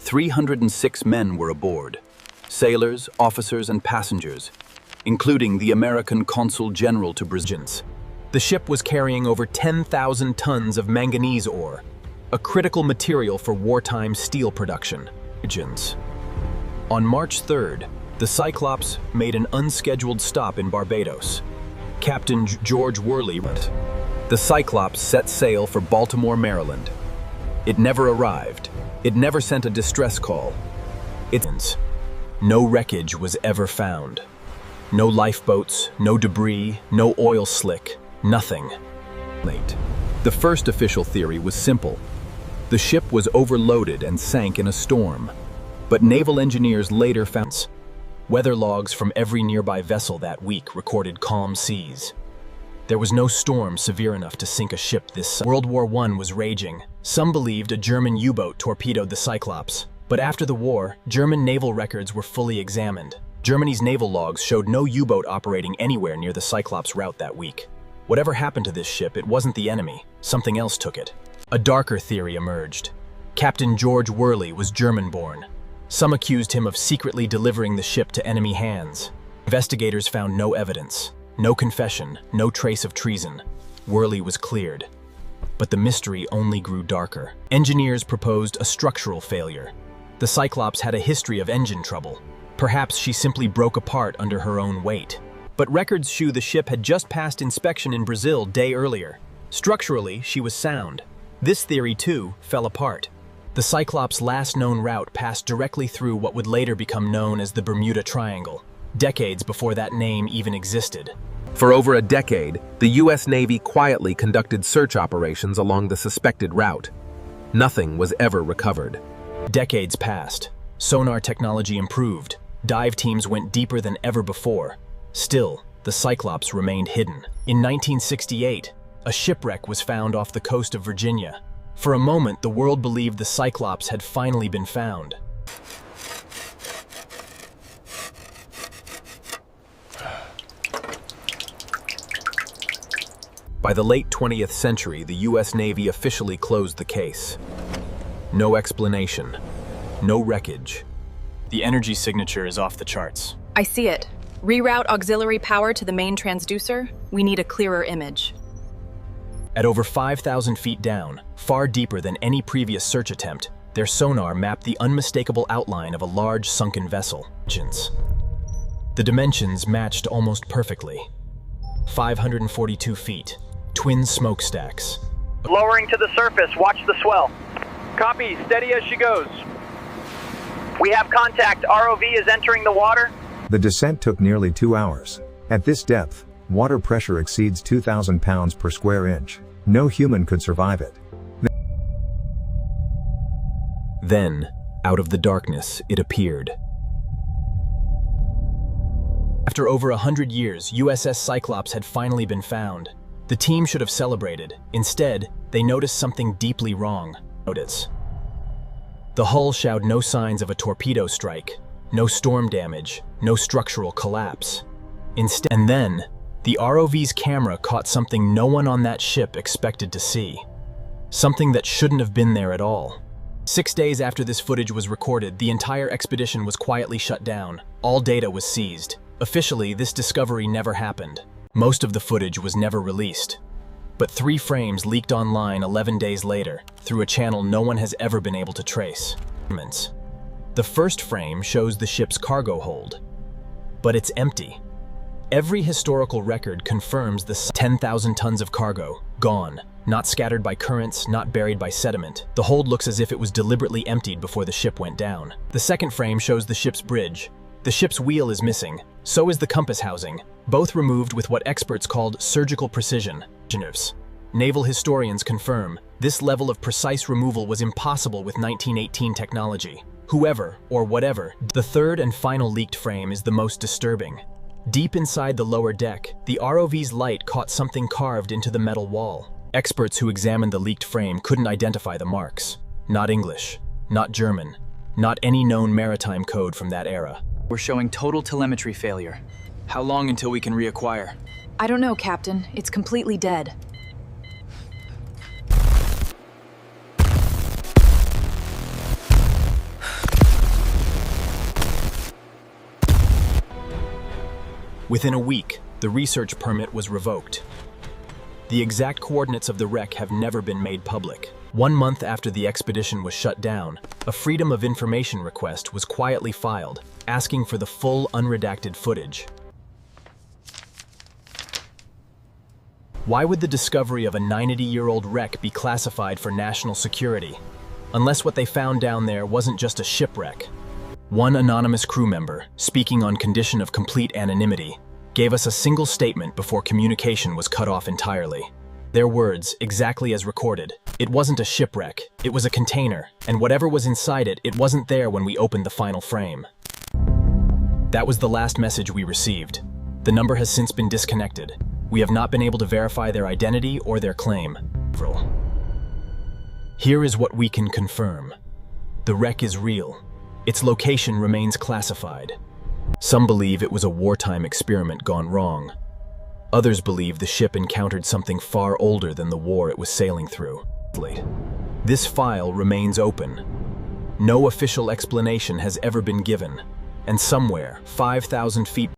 306 men were aboard, sailors, officers, and passengers, including the American Consul General to Brazil. The ship was carrying over 10,000 tons of manganese ore, a critical material for wartime steel production. On March 3rd, the Cyclops made an unscheduled stop in Barbados. Captain George Worley. The Cyclops set sail for Baltimore, Maryland. It never arrived. It never sent a distress call. No wreckage was ever found. No lifeboats, no debris, no oil slick, nothing. The first official theory was simple. The ship was overloaded and sank in a storm. But naval engineers later found weather logs from every nearby vessel that week recorded calm seas. There was no storm severe enough to sink a ship this. World War I was raging. Some believed a German U-boat torpedoed the Cyclops. But after the war, German naval records were fully examined. Germany's naval logs showed no U-boat operating anywhere near the Cyclops route that week. Whatever happened to this ship, it wasn't the enemy. Something else took it. A darker theory emerged. Captain George Worley was German-born. Some accused him of secretly delivering the ship to enemy hands. Investigators found no evidence. No confession, no trace of treason. Worley was cleared. But the mystery only grew darker. Engineers proposed a structural failure. The Cyclops had a history of engine trouble. Perhaps she simply broke apart under her own weight. But records show the ship had just passed inspection in Brazil day earlier. Structurally, she was sound. This theory, too, fell apart. The Cyclops' last known route passed directly through what would later become known as the Bermuda Triangle, decades before that name even existed. For over a decade, the US Navy quietly conducted search operations along the suspected route. Nothing was ever recovered. Decades passed. Sonar technology improved. Dive teams went deeper than ever before. Still, the Cyclops remained hidden. In 1968, a shipwreck was found off the coast of Virginia. For a moment, the world believed the Cyclops had finally been found. By the late 20th century, the US Navy officially closed the case. No explanation, no wreckage. The energy signature is off the charts. I see it. Reroute auxiliary power to the main transducer. We need a clearer image. At over 5,000 feet down, far deeper than any previous search attempt, their sonar mapped the unmistakable outline of a large sunken vessel. The dimensions matched almost perfectly. 542 feet, twin smokestacks. Lowering to the surface, watch the swell. Copy, steady as she goes. We have contact, ROV is entering the water. The descent took nearly 2 hours. At this depth, water pressure exceeds 2,000 pounds per square inch. No human could survive it. Then, out of the darkness, it appeared. After over 100 years, USS Cyclops had finally been found. The team should have celebrated. Instead, they noticed something deeply wrong. The hull showed no signs of a torpedo strike, no storm damage, no structural collapse. And then, the ROV's camera caught something no one on that ship expected to see. Something that shouldn't have been there at all. 6 days after this footage was recorded, the entire expedition was quietly shut down. All data was seized. Officially, this discovery never happened. Most of the footage was never released. But 3 frames leaked online 11 days later, through a channel no one has ever been able to trace. The first frame shows the ship's cargo hold, but it's empty. Every historical record confirms the 10,000 tons of cargo, gone, not scattered by currents, not buried by sediment. The hold looks as if it was deliberately emptied before the ship went down. The second frame shows the ship's bridge. The ship's wheel is missing, so is the compass housing, both removed with what experts called surgical precision. Naval historians confirm this level of precise removal was impossible with 1918 technology. Whoever, or whatever, the third and final leaked frame is the most disturbing. Deep inside the lower deck, the ROV's light caught something carved into the metal wall. Experts who examined the leaked frame couldn't identify the marks. Not English, not German, not any known maritime code from that era. We're showing total telemetry failure. How long until we can reacquire? I don't know, Captain. It's completely dead. Within a week, the research permit was revoked. The exact coordinates of the wreck have never been made public. 1 month after the expedition was shut down, a Freedom of Information request was quietly filed, asking for the full unredacted footage. Why would the discovery of a 90-year-old wreck be classified for national security? Unless what they found down there wasn't just a shipwreck. One anonymous crew member, speaking on condition of complete anonymity, gave us a single statement before communication was cut off entirely. Their words, exactly as recorded: "It wasn't a shipwreck, it was a container, and whatever was inside it, it wasn't there when we opened the final frame." That was the last message we received. The number has since been disconnected. We have not been able to verify their identity or their claim. Here is what we can confirm. The wreck is real. Its location remains classified. Some believe it was a wartime experiment gone wrong. Others believe the ship encountered something far older than the war it was sailing through. This file remains open. No official explanation has ever been given, and somewhere, 5,000 feet